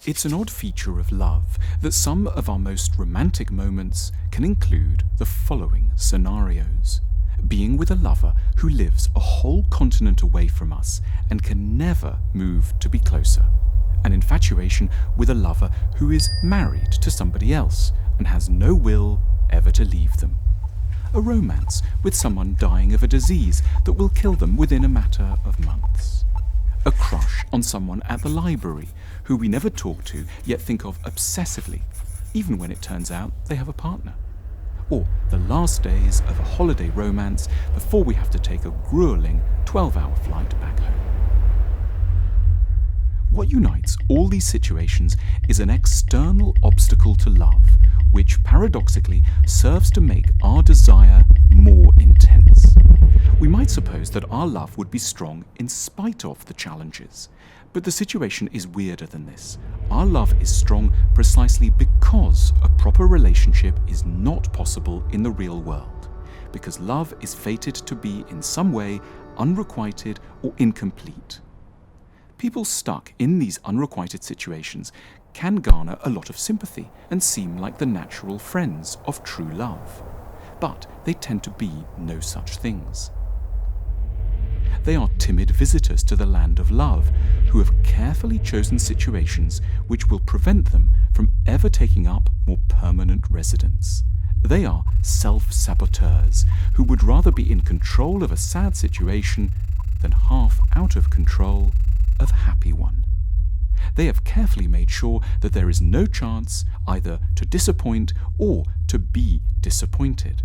It's an odd feature of love that some of our most romantic moments can include the following scenarios. Being with a lover who lives a whole continent away from us and can never move to be closer. An infatuation with a lover who is married to somebody else and has no will ever to leave them. A romance with someone dying of a disease that will kill them within a matter of months. A crush on someone at the library who we never talk to yet think of obsessively, even when it turns out they have a partner. Or the last days of a holiday romance before we have to take a grueling 12-hour flight back home. What unites all these situations is an external obstacle to love, which paradoxically serves to make our desire more intense. We might suppose that our love would be strong in spite of the challenges, but the situation is weirder than this. Our love is strong precisely because a proper relationship is not possible in the real world, because love is fated to be in some way unrequited or incomplete. People stuck in these unrequited situations can garner a lot of sympathy and seem like the natural friends of true love, but they tend to be no such things. They are timid visitors to the land of love who have carefully chosen situations which will prevent them from ever taking up more permanent residence. They are self-saboteurs who would rather be in control of a sad situation than half out of control of a happy one. They have carefully made sure that there is no chance either to disappoint or to be disappointed.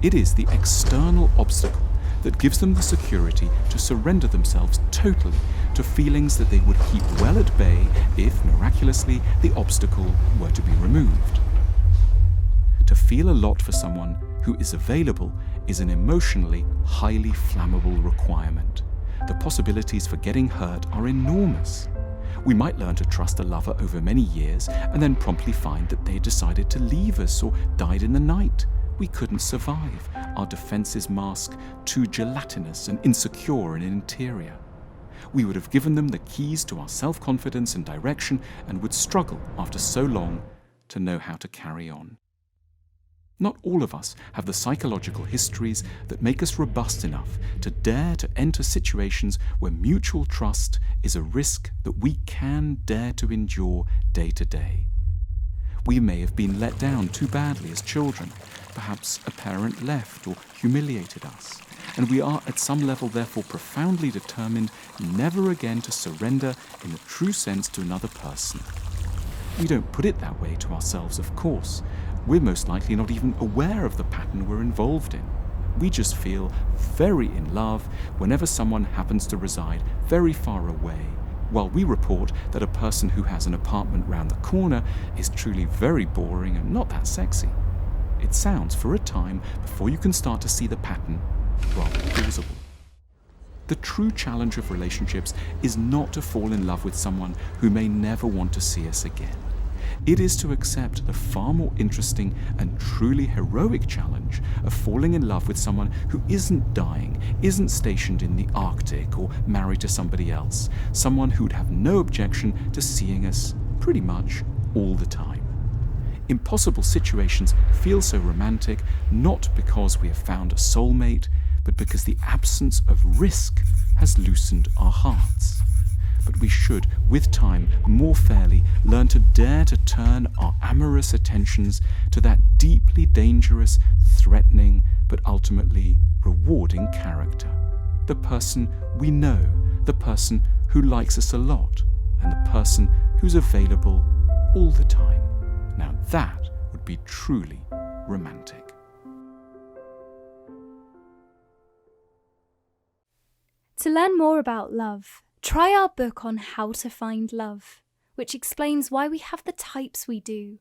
It is the external obstacle that gives them the security to surrender themselves totally to feelings that they would keep well at bay if, miraculously, the obstacle were to be removed. To feel a lot for someone who is available is an emotionally highly flammable requirement. The possibilities for getting hurt are enormous. We might learn to trust a lover over many years and then promptly find that they decided to leave us or died in the night. We couldn't survive. Our defenses mask too gelatinous and insecure an interior. We would have given them the keys to our self-confidence and direction and would struggle after so long to know how to carry on. Not all of us have the psychological histories that make us robust enough to dare to enter situations where mutual trust is a risk that we can dare to endure day to day. We may have been let down too badly as children. Perhaps a parent left or humiliated us, and we are at some level therefore profoundly determined never again to surrender in the true sense to another person. We don't put it that way to ourselves, of course. We're most likely not even aware of the pattern we're involved in. We just feel very in love whenever someone happens to reside very far away, while we report that a person who has an apartment round the corner is truly very boring and not that sexy. It sounds, for a time, before you can start to see the pattern, rather plausible. The true challenge of relationships is not to fall in love with someone who may never want to see us again. It is to accept the far more interesting and truly heroic challenge of falling in love with someone who isn't dying, isn't stationed in the Arctic or married to somebody else, someone who would have no objection to seeing us pretty much all the time. Impossible situations feel so romantic not because we have found a soulmate, but because the absence of risk has loosened our hearts. But we should, with time, more fairly learn to dare to turn our amorous attentions to that deeply dangerous, threatening, but ultimately rewarding character. The person we know, the person who likes us a lot, and the person who's available all the time. Now that would be truly romantic. To learn more about love, try our book on how to find love, which explains why we have the types we do,